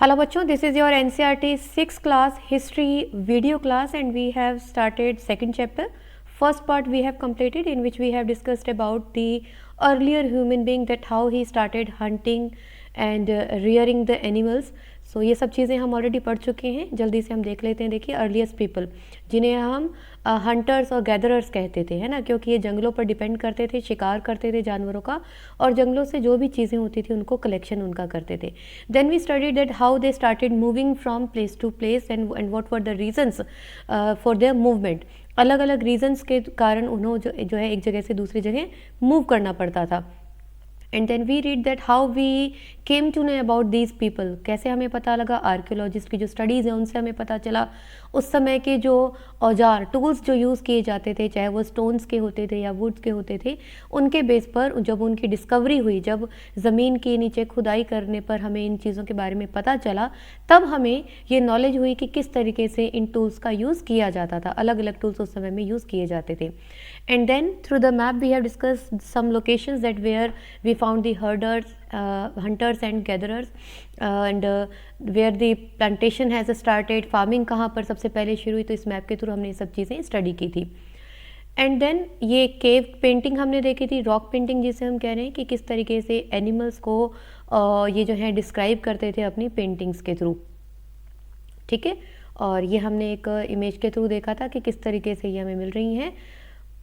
Hello bachcho, this is your NCERT 6th class history video class and we have started second chapter. First part we have completed, in which we have discussed about the earlier human being, that how he started hunting and rearing the animals. सो ये सब चीज़ें हम already पढ़ चुके हैं. जल्दी से हम देख लेते हैं. देखिए, अर्लीस्ट पीपल जिन्हें हम हंटर्स और गैदरर्स कहते थे, है ना, क्योंकि ये जंगलों पर डिपेंड करते थे, शिकार करते थे जानवरों का, और जंगलों से जो भी चीज़ें होती थी उनको कलेक्शन उनका करते थे. Then we studied that how they started moving from place to place and what were the reasons for their movement. अलग अलग रीजंस के कारण उन्होंने जो है एक जगह से दूसरी जगह मूव करना पड़ता था. And then we read that how we came to know about these people. कैसे हमें पता लगा, आर्कियोलॉजिस्ट की जो स्टडीज़ हैं उनसे हमें पता चला उस समय के जो औजार टूल्स जो यूज़ किए जाते थे, चाहे वो स्टोन्स के होते थे या वुड्स के होते थे, उनके बेस पर जब उनकी डिस्कवरी हुई, जब ज़मीन के नीचे खुदाई करने पर हमें इन चीज़ों के बारे में पता चला, तब हमें ये नॉलेज हुई कि किस तरीके से इन टूल्स का यूज़ किया जाता था. अलग अलग टूल्स उस समय में यूज़ किए जाते थे. And then through the map we have discussed some locations that where we found the herders, hunters and gatherers, and where the plantation has started. farming कहाँ पर सबसे पहले शुरू हुई, तो इस मैप के थ्रू हमने ये सब चीज़ें स्टडी की थी. एंड देन ये केव पेंटिंग हमने देखी थी, रॉक पेंटिंग जिसे हम कह रहे हैं, कि किस तरीके से एनिमल्स को ये जो है डिस्क्राइब करते थे अपनी पेंटिंग्स के थ्रू. ठीक है, और ये हमने एक इमेज के थ्रू देखा था कि किस तरीके से ये हमें मिल रही हैं.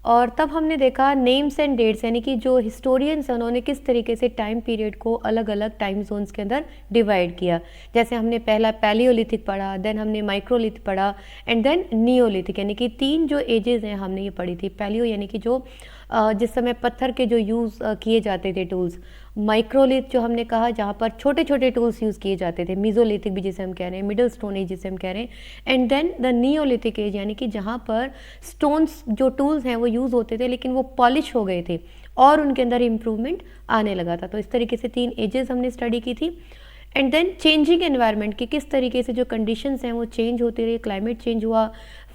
और तब हमने देखा नेम्स एंड डेट्स, यानी कि जो हिस्टोरियंस हैं उन्होंने किस तरीके से टाइम पीरियड को अलग अलग टाइम जोन्स के अंदर डिवाइड किया. जैसे हमने पहला पैलियोलिथिक पढ़ा, देन हमने माइक्रोलिथ पढ़ा, एंड देन नियोलिथिक, यानी कि 3 जो एजेस हैं हमने ये पढ़ी थी. पैलियो यानी कि जो जिस समय पत्थर के जो यूज़ किए जाते थे टूल्स. माइक्रोलिथ जो हमने कहा जहाँ पर छोटे छोटे टूल्स यूज़ किए जाते थे. मीजोलिथिक भी जिसे हम कह रहे हैं, मिडिल स्टोन एज जिसे हम कह रहे हैं, and then the neolithic age, यानी कि जहाँ पर स्टोन्स जो टूल्स हैं वो यूज़ होते थे लेकिन वो पॉलिश हो गए थे और उनके अंदर इम्प्रूवमेंट आने लगा था. तो इस तरीके से 3 एजेस हमने स्टडी की थी. एंड देन चेंजिंग एनवायरनमेंट, कि किस तरीके से जो कंडीशंस हैं वो चेंज होती रही, क्लाइमेट चेंज हुआ,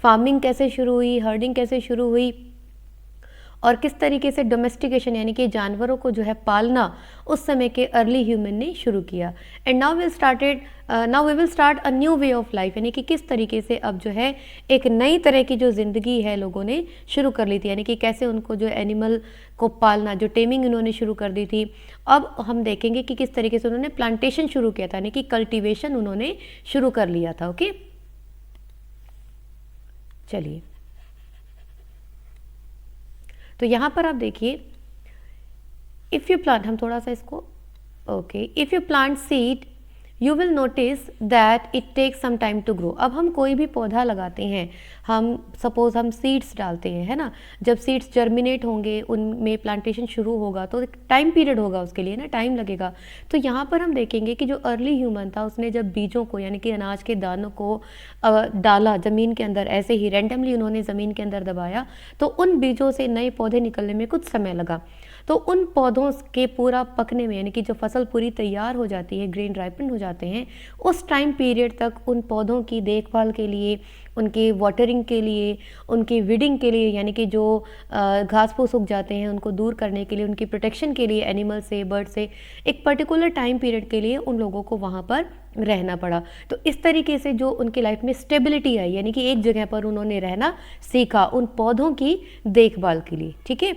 फार्मिंग कैसे शुरू हुई, हर्डिंग कैसे शुरू हुई, और किस तरीके से डोमेस्टिकेशन यानी कि जानवरों को जो है पालना उस समय के अर्ली ह्यूमन ने शुरू किया. And now we will start a new way of life, यानी कि किस तरीके से अब जो है एक नई तरह की जो ज़िंदगी है लोगों ने शुरू कर ली थी, यानी कि कैसे उनको जो एनिमल को पालना, जो टेमिंग उन्होंने शुरू कर दी थी. अब हम देखेंगे कि किस तरीके से उन्होंने प्लांटेशन शुरू किया था, यानी कि कल्टिवेशन उन्होंने शुरू कर लिया था. ओके, चलिए, तो यहाँ पर आप देखिए, इफ़ यू प्लांट, हम थोड़ा सा इसको okay, if you plant seed you will notice that it takes some time to grow. अब हम कोई भी पौधा लगाते हैं, हम सपोज़ हम सीड्स डालते हैं, है ना, जब सीड्स जर्मिनेट होंगे, उनमें प्लांटेशन शुरू होगा तो टाइम पीरियड होगा उसके लिए ना, टाइम लगेगा. तो यहाँ पर हम देखेंगे कि जो अर्ली ह्यूमन था उसने जब बीजों को, यानी कि अनाज के दानों को डाला ज़मीन के अंदर, ऐसे ही रैंडमली उन्होंने ज़मीन के अंदर दबाया, तो उन बीजों से नए पौधे निकलने में कुछ समय लगा. तो उन पौधों के पूरा पकने में, यानी कि जो फसल पूरी तैयार हो जाती है, ग्रेन राइपन हो जाते हैं, उस टाइम पीरियड तक उन पौधों की देखभाल के लिए, उनके वाटरिंग के लिए, उनकी वीडिंग के लिए, यानी कि जो घास फूस उग जाते हैं उनको दूर करने के लिए, उनकी प्रोटेक्शन के लिए एनिमल से, बर्ड से, एक पर्टिकुलर टाइम पीरियड के लिए उन लोगों को वहाँ पर रहना पड़ा. तो इस तरीके से जो उनकी लाइफ में स्टेबिलिटी आई, यानी कि एक जगह पर उन्होंने रहना सीखा उन पौधों की देखभाल के लिए. ठीक है,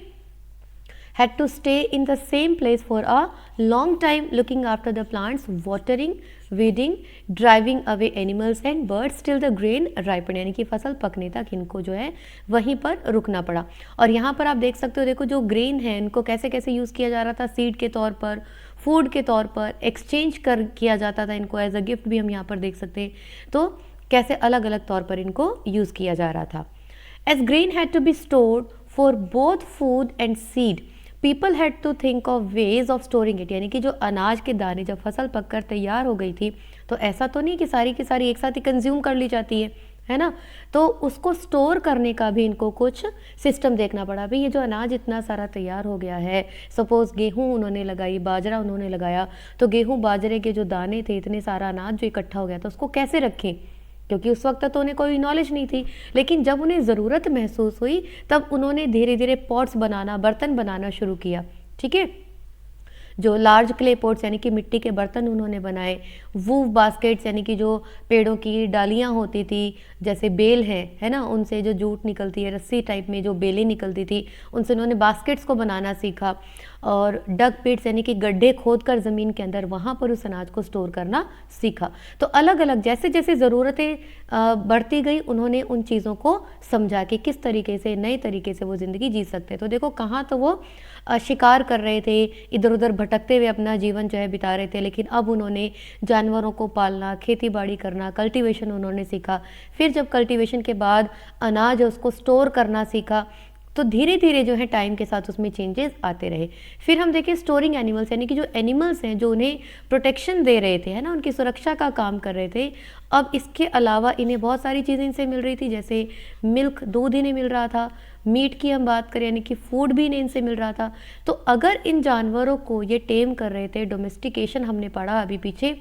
had to stay in the same place for a long time looking after the plants, watering, weeding, driving away animals and birds till the grain ripen, यानी कि फसल पकने तक इनको जो है वहीं पर रुकना पड़ा. और यहाँ पर आप देख सकते हो, देखो जो ग्रेन है इनको कैसे कैसे यूज़ किया जा रहा था, सीड के तौर पर, फूड के तौर पर, एक्सचेंज किया जाता था इनको, एज अ गिफ्ट भी हम यहाँ पर देख सकते हैं. तो कैसे अलग अलग तौर पर इनको यूज़ किया जा रहा था. As grain had to be stored for both food and seed, people had to think of ways of storing it, यानी कि जो अनाज के दाने जब फसल पककर तैयार हो गई थी, तो ऐसा तो नहीं कि सारी की सारी एक साथ ही कंज्यूम कर ली जाती है ना, तो उसको स्टोर करने का भी इनको कुछ सिस्टम देखना पड़ा. भाई ये जो अनाज इतना सारा तैयार हो गया है, सपोज़ गेहूँ उन्होंने लगाई, बाजरा उन्होंने लगाया, तो गेहूँ बाजरे के जो दाने थे, इतने सारा अनाज जो इकट्ठा हो गया था, उसको कैसे रखें, क्योंकि उस वक्त तो उन्हें कोई नॉलेज नहीं थी. लेकिन जब उन्हें ज़रूरत महसूस हुई तब उन्होंने धीरे धीरे पॉट्स बनाना, बर्तन बनाना शुरू किया. ठीक है, जो लार्ज क्ले पॉट्स यानी कि मिट्टी के बर्तन उन्होंने बनाए, वूव बास्केट्स यानी कि जो पेड़ों की डालियाँ होती थी, जैसे बेल है ना, उनसे जो जूट निकलती है, रस्सी टाइप में जो बेलें निकलती थी, उनसे उन्होंने बास्केट्स को बनाना सीखा। और डग पिट्स यानी कि गड्ढे खोद कर ज़मीन के अंदर वहाँ पर उस अनाज को स्टोर करना सीखा। तो अलग अलग जैसे जैसे ज़रूरतें बढ़ती गई, उन्होंने उन चीज़ों को समझा कि किस तरीके से, नए तरीके से वो ज़िंदगी जी सकते हैं। तो देखो कहाँ तो वो शिकार कर रहे थे, इधर उधर भटकते हुए अपना जीवन जो है बिता रहे थे, लेकिन अब उन्होंने जानवरों को पालना, खेती बाड़ी करना, कल्टीवेशन उन्होंने सीखा। फिर जब कल्टीवेशन के बाद अनाज है उसको स्टोर करना सीखा, तो धीरे धीरे जो है टाइम के साथ उसमें चेंजेस आते रहे। फिर हम देखें स्टोरिंग एनिमल्स यानी कि जो एनिमल्स हैं जो उन्हें प्रोटेक्शन दे रहे थे, है ना, उनकी सुरक्षा का काम कर रहे थे। अब इसके अलावा इन्हें बहुत सारी चीज़ें इनसे मिल रही थी, जैसे मिल्क, दूध इन्हें मिल रहा था, मीट की हम बात करें यानी कि फूड भी इन्हें इनसे मिल रहा था। तो अगर इन जानवरों को ये टेम कर रहे थे, डोमेस्टिकेशन हमने पढ़ा अभी पीछे,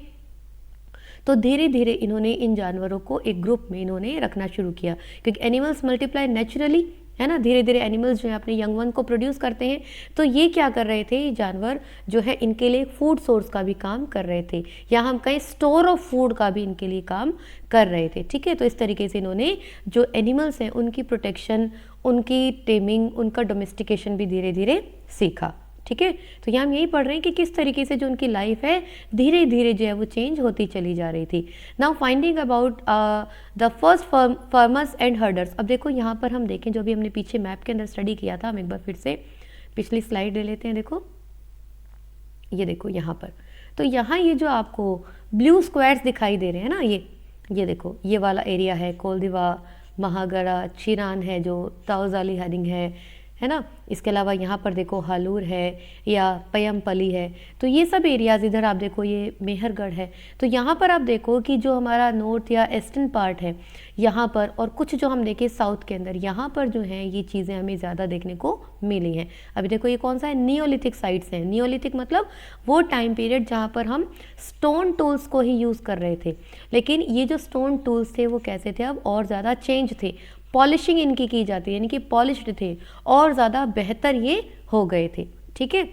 तो धीरे धीरे इन्होंने इन जानवरों को एक ग्रुप में इन्होंने रखना शुरू किया, क्योंकि एनिमल्स मल्टीप्लाई नेचुरली, है ना, धीरे धीरे एनिमल्स जो है अपने यंग वन को प्रोड्यूस करते हैं। तो ये क्या कर रहे थे, ये जानवर जो है इनके लिए फूड सोर्स का भी काम कर रहे थे, या हम कहीं स्टोर ऑफ फूड का भी इनके लिए काम कर रहे थे। ठीक है, तो इस तरीके से इन्होंने जो एनिमल्स हैं उनकी प्रोटेक्शन, उनकी टेमिंग, उनका डोमेस्टिकेशन भी धीरे धीरे सीखा। ठीक है, तो यहाँ हम यही पढ़ रहे हैं कि किस तरीके से जो उनकी लाइफ है धीरे धीरे जो है वो चेंज होती चली जा रही थी। Now finding about the first farmers and herders. अब देखो यहाँ पर हम देखें, जो भी हमने पीछे मैप के अंदर स्टडी किया था, हम एक बार फिर से पिछली स्लाइड ले लेते हैं। देखो ये देखो यहाँ पर, तो यहाँ ये जो आपको ब्लू स्क्वायर्स दिखाई दे रहे हैं ना, ये देखो ये वाला एरिया है, कोलदिवा, महागड़ा, चिरान है, जो ताओजाली हरिंग है ना। इसके अलावा यहाँ पर देखो हालूर है या पयमपली है। तो ये सब एरियाज़, इधर आप देखो ये मेहरगढ़ है। तो यहाँ पर आप देखो कि जो हमारा नॉर्थ या ईस्टर्न पार्ट है यहाँ पर, और कुछ जो हम देखें साउथ के अंदर, यहाँ पर जो हैं ये चीज़ें हमें ज़्यादा देखने को मिली हैं। अभी देखो ये कौन सा है, नियोलिथिक साइट्स हैं। नियोलिथिक मतलब वो टाइम पीरियड जहाँ पर हम स्टोन टूल्स को ही यूज़ कर रहे थे, लेकिन ये जो स्टोन टूल्स थे वो कैसे थे, अब और ज़्यादा चेंज थे, पॉलिशिंग इनकी की जाती है, यानी कि पॉलिश्ड थे और ज़्यादा बेहतर ये हो गए थे। ठीक है,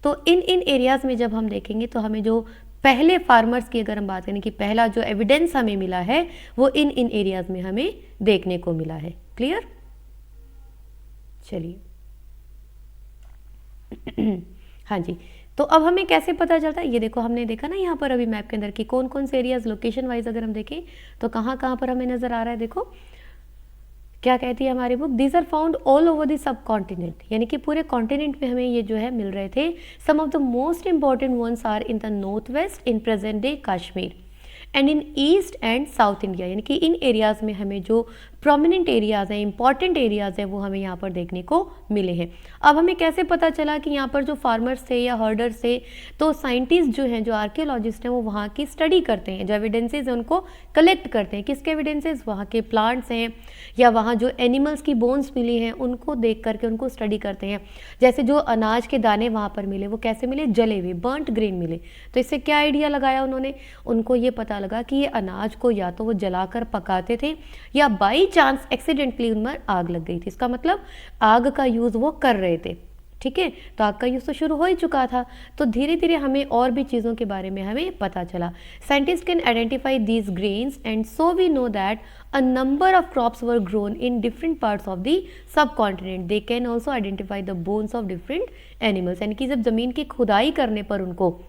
तो इन एरियाज़ में जब हम देखेंगे तो हमें जो पहले फार्मर्स की अगर हम बात करें कि पहला जो एविडेंस हमें मिला है वो इन एरियाज़ में हमें देखने को मिला है। क्लियर, चलिए हाँ जी, तो अब हमें कैसे पता चलता है, ये देखो हमने देखा ना यहाँ पर अभी मैप के अंदर कि कौन कौन से एरियाज लोकेशन वाइज अगर हम देखें तो कहाँ कहाँ पर हमें नज़र आ रहा है। देखो क्या कहती है हमारी book, these are found all over the subcontinent, यानी कि पूरे कॉन्टिनेंट में हमें ये जो है मिल रहे थे। Some of the most important ones are in the north west, in present day Kashmir, and in east and south India, यानी कि इन एरियाज़ में हमें जो प्रोमिनेंट एरियाज़ हैं, इंपॉर्टेंट एरियाज़ हैं, वो हमें यहाँ पर देखने को मिले हैं। अब हमें कैसे पता चला कि यहाँ पर जो फार्मर्स थे या हर्डर्स थे, तो साइंटिस्ट जो हैं, जो आर्कियोलॉजिस्ट हैं, वो वहाँ की स्टडी करते हैं, जो एविडेंसेज हैं उनको कलेक्ट करते हैं। किसके एविडेंसेज, वहाँ के प्लांट्स हैं या वहाँ जो एनिमल्स की बोन्स मिली हैं उनको देख करके उनको स्टडी करते हैं। जैसे जो अनाज के दाने वहाँ पर मिले वो कैसे मिले, जले हुए, बर्nt ग्रेन मिले। तो इससे क्या आइडिया लगाया उन्होंने, उनको ये पता लगा कि ये अनाज को या तो वो जलाकर पकाते थे या बाई चांस एक्सीडेंटली उनमें आग लग गई थी। इसका मतलब आग का यूज़ वो कर रहे थे। ठीक है, तो आग का यूज़ तो शुरू हो ही चुका था। तो धीरे धीरे हमें और भी चीज़ों के बारे में हमें पता चला। Scientist can identify these grains and so we know that a number of crops were grown in different parts of the subcontinent. They can also identify the bones of different animals, यानी कि जब ज़मीन की खुदाई करने पर उनको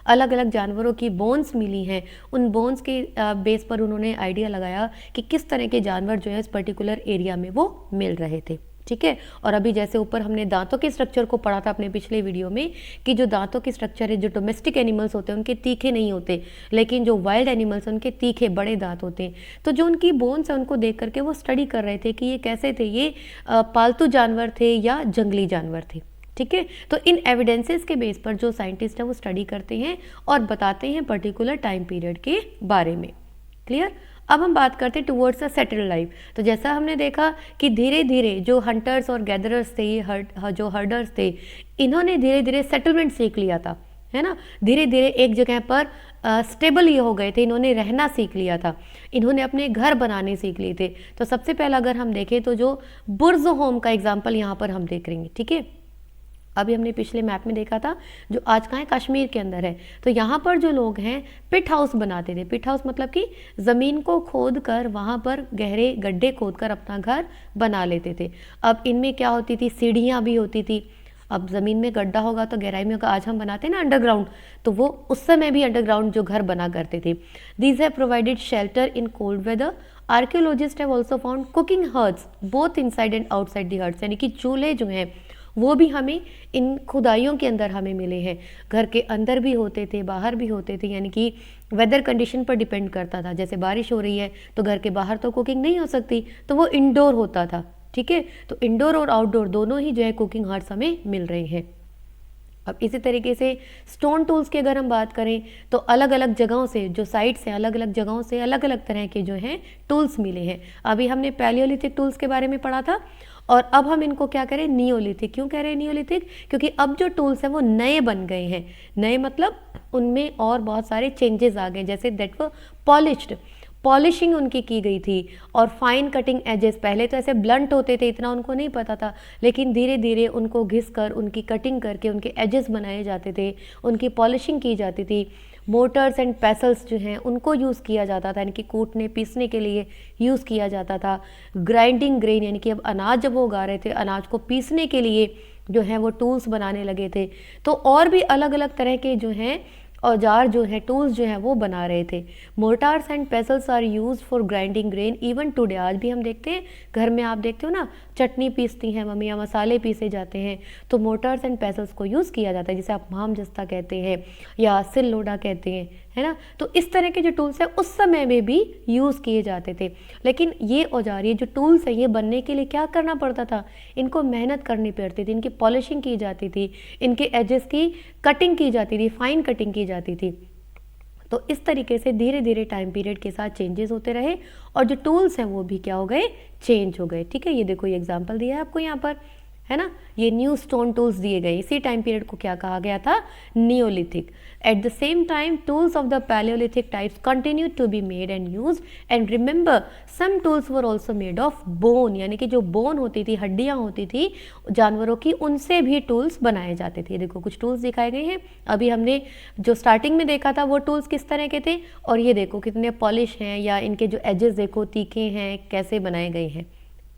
अलग अलग जानवरों की बोन्स मिली हैं, उन बोन्स के बेस पर उन्होंने आइडिया लगाया कि किस तरह के जानवर जो है इस पर्टिकुलर एरिया में वो मिल रहे थे। ठीक है, और अभी जैसे ऊपर हमने दांतों के स्ट्रक्चर को पढ़ा था अपने पिछले वीडियो में कि जो दांतों के स्ट्रक्चर है, जो डोमेस्टिक एनिमल्स होते हैं उनके तीखे नहीं होते, लेकिन जो वाइल्ड एनिमल्स हैं उनके तीखे बड़े दांत होते हैं। तो जो उनकी बोन्स हैं उनको देख करके वो स्टडी कर रहे थे कि ये कैसे थे, ये पालतू जानवर थे या जंगली जानवर थे। ठीक है, तो इन एविडेंसेस के बेस पर जो साइंटिस्ट है वो स्टडी करते हैं और बताते हैं पर्टिकुलर टाइम पीरियड के बारे में। क्लियर, अब हम बात करते हैं टुवर्ड्स अ सेटल्ड लाइफ। तो जैसा हमने देखा कि धीरे धीरे जो हंटर्स और गैदरर्स थे, ये जो हर्डर्स थे, इन्होंने धीरे धीरे सेटलमेंट सीख लिया था, है ना। धीरे धीरे एक जगह पर स्टेबल ये हो गए थे, इन्होंने रहना सीख लिया था, इन्होंने अपने घर बनाने सीख लिए थे। तो सबसे पहला अगर हम देखें तो जो बुर्ज होम का एग्जाम्पल यहाँ पर हम देख रहे हैं। ठीक है, अभी हमने पिछले मैप में देखा था जो आज कहाँ है, कश्मीर के अंदर है। तो यहाँ पर जो लोग हैं पिट हाउस बनाते थे। पिट हाउस मतलब कि ज़मीन को खोद कर वहाँ पर गहरे गड्ढे खोद कर अपना घर बना लेते थे। अब इनमें क्या होती थी, सीढ़ियाँ भी होती थी। अब ज़मीन में गड्ढा होगा तो गहराई में होगा। आज हम बनाते हैं ना अंडरग्राउंड, तो वो उस समय भी अंडरग्राउंड जो घर बना करते थे। These have provided shelter in cold weather. Archaeologist have also found cooking hearths both inside and outside the hearths, यानी कि चूल्हे जो हैं वो भी हमें इन खुदाइयों के अंदर हमें मिले हैं। घर के अंदर भी होते थे, बाहर भी होते थे, यानी कि वेदर कंडीशन पर डिपेंड करता था। जैसे बारिश हो रही है तो घर के बाहर तो कुकिंग नहीं हो सकती, तो वो इंडोर होता था। ठीक है, तो इंडोर और आउटडोर दोनों ही जो है कुकिंग हर्ट्स हमें मिल रहे हैं। अब इसी तरीके से स्टोन टूल्स की अगर हम बात करें तो अलग अलग जगहों से, जो साइट्स हैं अलग अलग जगहों से अलग अलग तरह के जो हैं टूल्स मिले हैं। अभी हमने पैलियोलिथिक टूल्स के बारे में पढ़ा था और अब हम इनको क्या करें, नियोलिथिक। क्यों कह रहे हैं नियोलिथिक? क्योंकि अब जो टूल्स हैं वो नए बन गए हैं। नए मतलब उनमें और बहुत सारे चेंजेस आ गए, जैसे दैट वर पॉलिश्ड, पॉलिशिंग उनकी की गई थी। और फाइन कटिंग एजेस, पहले तो ऐसे ब्लंट होते थे, इतना उनको नहीं पता था, लेकिन धीरे धीरे उनको घिस कर उनकी कटिंग करके उनके एजेस बनाए जाते थे, उनकी पॉलिशिंग की जाती थी। मोटर्स एंड पेसल्स जो हैं उनको यूज़ किया जाता था, यानी कि कूटने पीसने के लिए यूज़ किया जाता था। ग्राइंडिंग ग्रेन, यानी कि अब अनाज जब वो उगा रहे थे, अनाज को पीसने के लिए जो है वो टूल्स बनाने लगे थे। तो और भी अलग अलग तरह के जो हैं औजार जो है, टूल्स जो हैं वो बना रहे थे। Mortars and pestles are use for grinding grain even today. आज भी हम देखते हैं घर में, आप देखते हो ना चटनी पीसती हैं मम्मी या मसाले पीसे जाते हैं, तो मोटार्स एंड पेसल्स को यूज़ किया जाता है, जिसे आप भामजस्ता कहते हैं या सिल लोढ़ा कहते हैं, है ना। तो इस तरह के जो टूल्स हैं उस समय में भी यूज़ किए जाते थे। लेकिन ये औजार, ये जो टूल्स हैं, ये बनने के लिए क्या करना पड़ता था, इनको मेहनत करनी पड़ती थी, इनकी पॉलिशिंग की जाती थी, इनके एजेस की कटिंग की जाती थी, फाइन कटिंग की जाती थी। तो इस तरीके से धीरे धीरे टाइम पीरियड के साथ चेंजेस होते रहे और जो टूल्स हैं वो भी क्या हो गए, चेंज हो गए। ठीक है, ये देखो ये एग्जांपल दिया है आपको यहाँ पर, है ना। ये न्यू स्टोन टूल्स दिए गए। इसी टाइम पीरियड को क्या कहा गया था, neolithic. At the same time tools of the palaeolithic types continue to be made and used and remember some tools were also made of bone, यानी कि जो बोन होती थी, हड्डियां होती थी जानवरों की, उनसे भी टूल्स बनाए जाते थे। देखो कुछ टूल्स दिखाए गए हैं। अभी हमने जो स्टार्टिंग में देखा था वो टूल्स किस तरह के थे, और ये देखो कितने पॉलिश हैं, या इनके जो एजेस देखो तीखे हैं, कैसे बनाए गए हैं।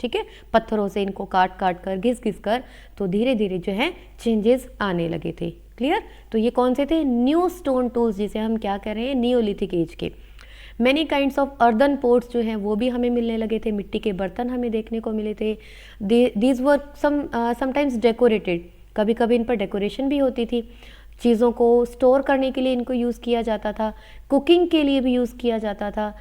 ठीक है, पत्थरों से इनको काट काट कर, घिस घिस कर, तो धीरे धीरे जो है चेंजेस आने लगे थे। क्लियर? तो ये कौन से थे, न्यू स्टोन टूल्स, जिसे हम क्या कह रहे हैं, नियोलिथिक एज के। Many kinds of earthen pots जो हैं वो भी हमें मिलने लगे थे, मिट्टी के बर्तन हमें देखने को मिले थे। दीज वर समटाइम्स डेकोरेटेड, कभी कभी इन पर डेकोरेशन भी होती थी। चीज़ों को स्टोर करने के लिए इनको यूज़ किया जाता था, कुकिंग के लिए भी यूज़ किया जाता था,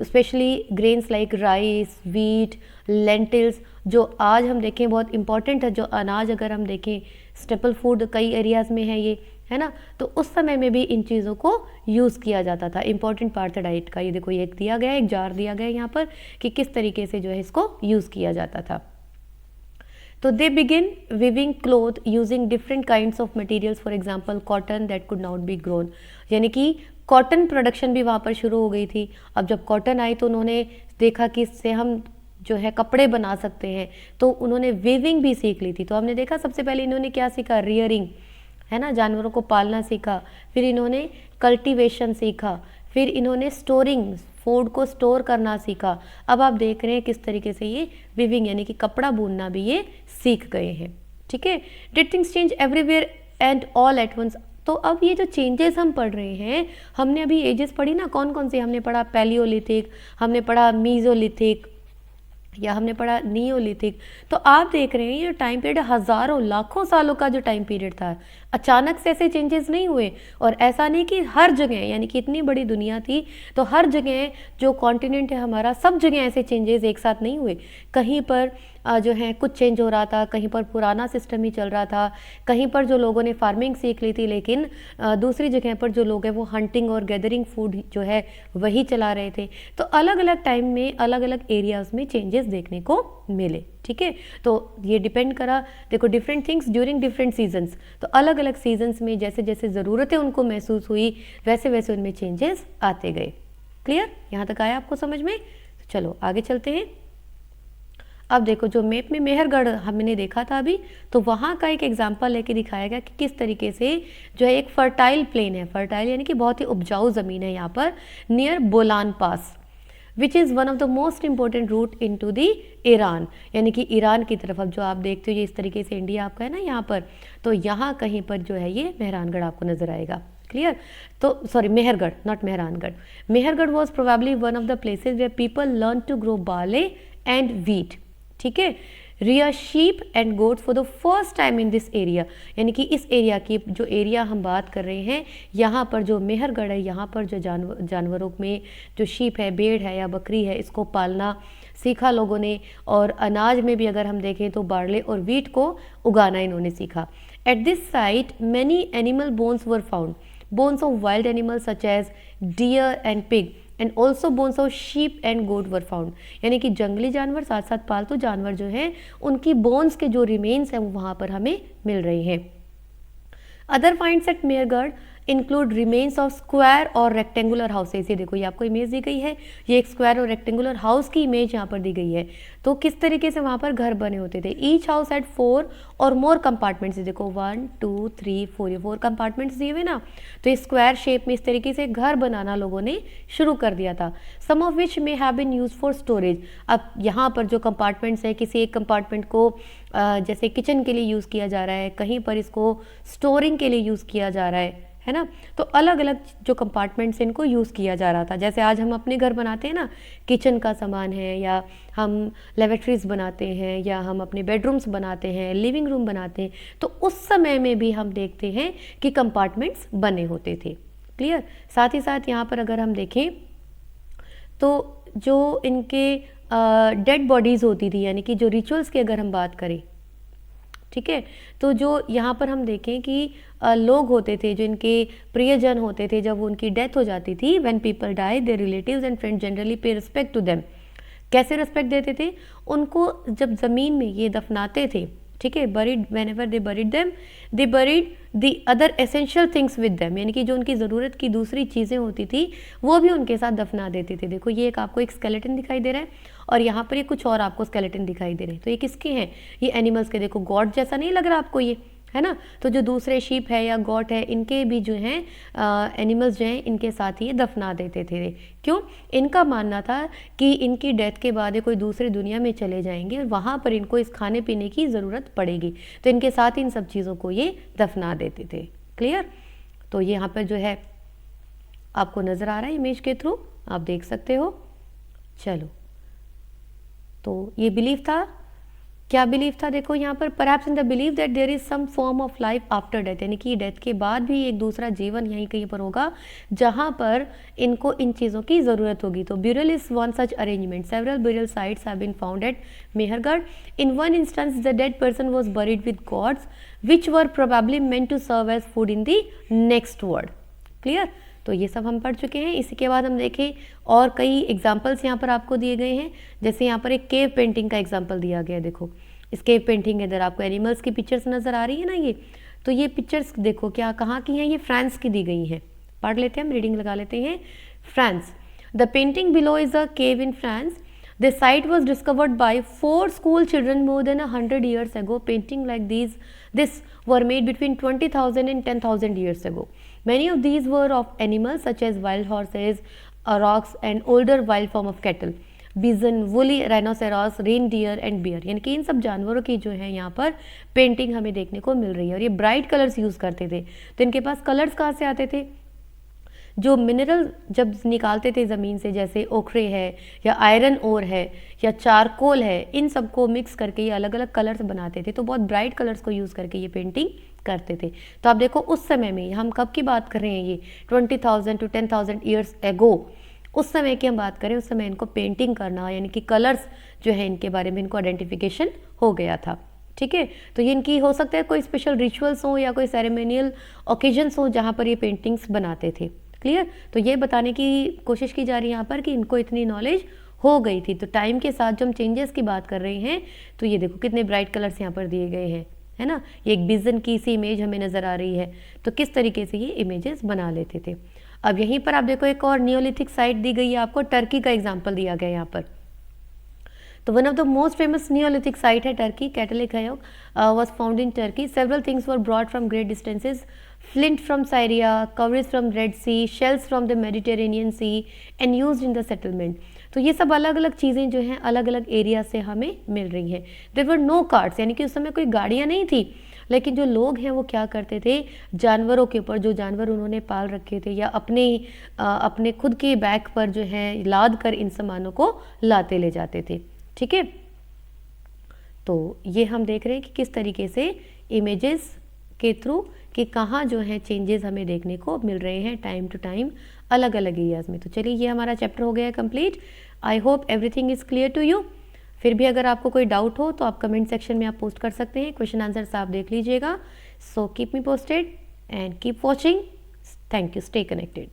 specially grains like rice, wheat, lentils, जो आज हम देखें बहुत इंपॉर्टेंट है। जो अनाज अगर हम देखें स्टेपल फूड कई एरियाज़ में है ये, है ना। तो उस समय में भी इन चीज़ों को यूज़ किया जाता था, इंपॉर्टेंट पार्ट है डाइट का। ये देखो ये एक दिया गया है, एक जार दिया गया है यहाँ पर कि किस तरीके से जो है इसको यूज़ किया जाता था। तो they begin weaving cloth using different kinds of materials, for example cotton that could not be grown, यानी कि कॉटन प्रोडक्शन भी वहाँ पर शुरू हो गई थी। अब जब कॉटन आई तो उन्होंने देखा कि इससे हम जो है कपड़े बना सकते हैं, तो उन्होंने वीविंग भी सीख ली थी। तो हमने देखा सबसे पहले इन्होंने क्या सीखा, रियरिंग, है ना, जानवरों को पालना सीखा। फिर इन्होंने कल्टीवेशन सीखा, फिर इन्होंने स्टोरिंग, फूड को स्टोर करना सीखा। अब आप देख रहे हैं किस तरीके से ये विविंग यानी कि कपड़ा बुनना भी ये सीख गए हैं। ठीक है, did things change everywhere and all at once. तो अब ये जो चेंजेस हम पढ़ रहे हैं, हमने अभी एजेस पढ़ी ना, कौन कौन से हमने पढ़ा, पैलियोलिथिक, हमने पढ़ा मीजोलिथिक, या हमने पढ़ा नियोलिथिक। तो आप देख रहे हैं ये टाइम पीरियड हज़ारों लाखों सालों का जो टाइम पीरियड था, अचानक से ऐसे चेंजेस नहीं हुए। और ऐसा नहीं कि हर जगह, यानी कि इतनी बड़ी दुनिया थी तो हर जगह जो कॉन्टिनेंट है हमारा, सब जगह ऐसे चेंजेस एक साथ नहीं हुए। कहीं पर जो है कुछ चेंज हो रहा था, कहीं पर पुराना सिस्टम ही चल रहा था, कहीं पर जो लोगों ने फार्मिंग सीख ली थी, लेकिन दूसरी जगह पर जो लोग हैं वो हंटिंग और गैदरिंग फूड जो है वही चला रहे थे। तो अलग अलग टाइम में अलग अलग एरियाज़ में चेंजेस देखने को मिले। ठीक है, तो ये डिपेंड करा, देखो different things during different seasons. तो अलग अलग सीजन्स में जैसे जैसे ज़रूरतें उनको महसूस हुई, वैसे वैसे उनमें चेंजेस आते गए। क्लियर? यहाँ तक आया आपको समझ में? तो चलो आगे चलते हैं। अब देखो जो मैप में मेहरगढ़ हमने देखा था अभी, तो वहाँ का एक एग्जाम्पल लेके दिखाया गया कि किस तरीके से जो है एक फर्टाइल प्लेन है, फर्टाइल यानी कि बहुत ही उपजाऊ ज़मीन है यहाँ पर, near Bolan pass, which is one of the most important route into the Iran, यानी कि ईरान की तरफ। अब जो आप देखते हो ये इस तरीके से इंडिया आपका है ना यहाँ पर, तो यहाँ कहीं पर जो है ये मेहरानगढ़ आपको नज़र आएगा। क्लियर? तो sorry, Mehrgarh, not Mehrangarh. Mehrgarh was probably one of the places where people learn to grow barley and wheat. ठीक है, rear sheep and goat for the first time in this area, यानी कि इस एरिया की जो एरिया हम बात कर रहे हैं, यहाँ पर जो मेहरगढ़ है, यहाँ पर जो जानवरों में जो शीप है, भेड़ है या बकरी है, इसको पालना सीखा लोगों ने। और अनाज में भी अगर हम देखें तो बार्ले और वीट को उगाना इन्होंने सीखा। At this site many animal bones were found, bones of wild animals such as deer and pig and also bones of sheep and goat were found, यानी कि जंगली जानवर साथ साथ पालतू जानवर जो हैं उनकी बोन्स के जो रिमेन्स हैं वो वहाँ पर हमें मिल रही हैं। Other finds at Mehrgarh include remains of square और रेक्टेंगुलर हाउसेज। ये देखो, ये आपको इमेज दी गई है, ये एक स्क्वायर और रेक्टेंगुलर हाउस की इमेज यहाँ पर दी गई है। तो किस तरीके से वहाँ पर घर बने होते थे। ईच हाउस हैड 4 और मोर कंपार्टमेंट्स। देखो 1 2 3 4, ये 4 कंपार्टमेंट्स दिए हुए ना, तो इस स्क्वायर शेप में इस तरीके से घर बनाना लोगों ने शुरू कर दिया था। Some of which may have been use for storage. अब यहाँ पर जो कंपार्टमेंट्स है, किसी एक कंपार्टमेंट को जैसे किचन के लिए यूज़ किया जा रहा है, कहीं पर इसको स्टोरिंग के लिए यूज़ किया जा रहा है ना। तो अलग अलग जो कंपार्टमेंट्स इनको यूज़ किया जा रहा था। जैसे आज हम अपने घर बनाते हैं ना, किचन का सामान है, या हम लेबोरेटरीज बनाते हैं, या हम अपने बेडरूम्स बनाते हैं, लिविंग रूम बनाते हैं, तो उस समय में भी हम देखते हैं कि कंपार्टमेंट्स बने होते थे। क्लियर? साथ ही साथ यहाँ पर अगर हम देखें तो जो इनके डेड बॉडीज़ होती थी, यानी कि जो रिचुअल्स की अगर हम बात करें, ठीक है, तो जो यहाँ पर हम देखें कि लोग होते थे, जो इनके प्रियजन होते थे, जब उनकी डेथ हो जाती थी, when people die their relatives and friends generally pay respect to them. कैसे रिस्पेक्ट देते थे? उनको जब ज़मीन में ये दफनाते थे, ठीक है, buried whenever they buried them, they buried the other essential things with them, यानी कि जो उनकी ज़रूरत की दूसरी चीज़ें होती थी वो भी उनके साथ दफना देते थे। देखो ये एक आपको एक स्केलेटन दिखाई दे रहा है, और यहाँ पर ये कुछ और आपको स्केलेटन दिखाई दे रहे हैं। तो ये किसके हैं? ये एनिमल्स के। देखो गॉड जैसा नहीं लग रहा आपको ये, है ना। तो जो दूसरे शीप है या गॉट है, इनके भी जो हैं एनिमल्स जो हैं इनके साथ ही ये दफना देते थे। क्यों? इनका मानना था कि इनकी डेथ के बाद ये कोई दूसरी दुनिया में चले जाएंगे और वहाँ पर इनको इस खाने पीने की ज़रूरत पड़ेगी, तो इनके साथ इन सब चीज़ों को ये दफना देते थे। क्लियर? तो ये यहाँ पर जो है आपको नज़र आ रहा है इमेज के थ्रू, आप देख सकते हो। चलो, तो ये बिलीफ था। क्या बिलीफ था? देखो यहाँ पर, perhaps in the believe that there is some form of life after death, यानी कि डेथ के बाद भी एक दूसरा जीवन यहीं कहीं पर होगा जहाँ पर इनको इन चीज़ों की ज़रूरत होगी। तो burial is one such arrangement. Several burial sites have been found at Mehrgarh. In one instance the dead person was buried with goats which were probably meant to serve as food in the next world. Clear? तो ये सब हम पढ़ चुके हैं। इसी के बाद हम देखें और कई एग्जाम्पल्स यहाँ पर आपको दिए गए हैं। जैसे यहाँ पर एक केव पेंटिंग का एग्जाम्पल दिया गया है। देखो इस केव पेंटिंग के अंदर आपको एनिमल्स की पिक्चर्स नज़र आ रही है ना। ये तो ये पिक्चर्स देखो क्या कहाँ की हैं, ये फ्रांस की दी गई हैं। पढ़ लेते हैं, हम रीडिंग लगा लेते हैं। France. The painting below is a cave in France. The site was discovered by 4 school children more than 100 years ago. Painting like this were made between 20,000 and 10,000 years ago. Many of these were of animals such as wild horses, aurochs and older wild form of cattle, bison, woolly rhinoceros, reindeer and bear. यानी कि इन सब जानवरों की जो है यहाँ पर painting हमें देखने को मिल रही है। और ये ब्राइट कलर्स यूज़ करते थे। तो इनके पास कलर्स कहाँ से आते थे? जो मिनरल जब निकालते थे ज़मीन से, जैसे ओखरे है या आयरन ओर है या चारकोल है, इन सबको मिक्स करके ये अलग अलग कलर्स बनाते थे। तो बहुत ब्राइट कलर्स को यूज़ करके ये पेंटिंग करते थे। तो आप देखो उस समय में, हम कब की बात कर रहे हैं, ये 20,000 to 10,000 ईयर्स एगो, उस समय की हम बात करें, उस समय इनको पेंटिंग करना यानी कि कलर्स जो है इनके बारे में इनको आइडेंटिफिकेशन हो गया था। ठीक है, तो ये इनकी हो सकता है कोई स्पेशल रिचुअल्स हो या कोई सेरेमोनियल ओकेजन्स हो जहाँ पर ये पेंटिंग्स बनाते थे। क्लियर? तो ये बताने की कोशिश की जा रही है यहाँ पर कि इनको इतनी नॉलेज हो गई थी। तो टाइम के साथ जो हम चेंजेस की बात कर रहे हैं, तो ये देखो कितने ब्राइट कलर्स यहाँ पर दिए गए हैं, है ना। ये एक बिजन की सी इमेज हमें नज़र आ रही है। तो किस तरीके से ये इमेजेस बना लेते थे। अब यहीं पर आप देखो एक और नियोलिथिक साइट दी गई है आपको, टर्की का एग्जाम्पल दिया गया यहाँ पर। तो one of the most famous neolithic site है Turkey, Catal Huyuk was found in Turkey. Several things were brought from great distances. Flint from Syria, cowries from Red Sea, shells from the Mediterranean Sea and used in the settlement. तो ये सब अलग अलग चीज़ें जो हैं अलग अलग एरिया से हमें मिल रही हैं. देयर वर नो कार्ट्स, यानी कि उस समय कोई गाड़ियाँ नहीं थी, लेकिन जो लोग हैं वो क्या करते थे, जानवरों के ऊपर, जो जानवर उन्होंने पाल रखे थे या अपने खुद के बैक पर जो है लाद कर इन सामानों को लाते ले जाते थे. ठीक है, तो ये हम देख रहे हैं कि किस तरीके से इमेजेस के थ्रू कि कहाँ जो है चेंजेस हमें देखने को मिल रहे हैं टाइम टू टाइम अलग अलग एरियाज़ में. तो चलिए ये हमारा चैप्टर हो गया है complete. I hope everything is clear to you. फिर भी अगर आपको कोई डाउट हो तो आप कमेंट सेक्शन में आप पोस्ट कर सकते हैं. क्वेश्चन आंसर्स आप देख लीजिएगा. So keep me posted and keep watching. Thank you. Stay connected.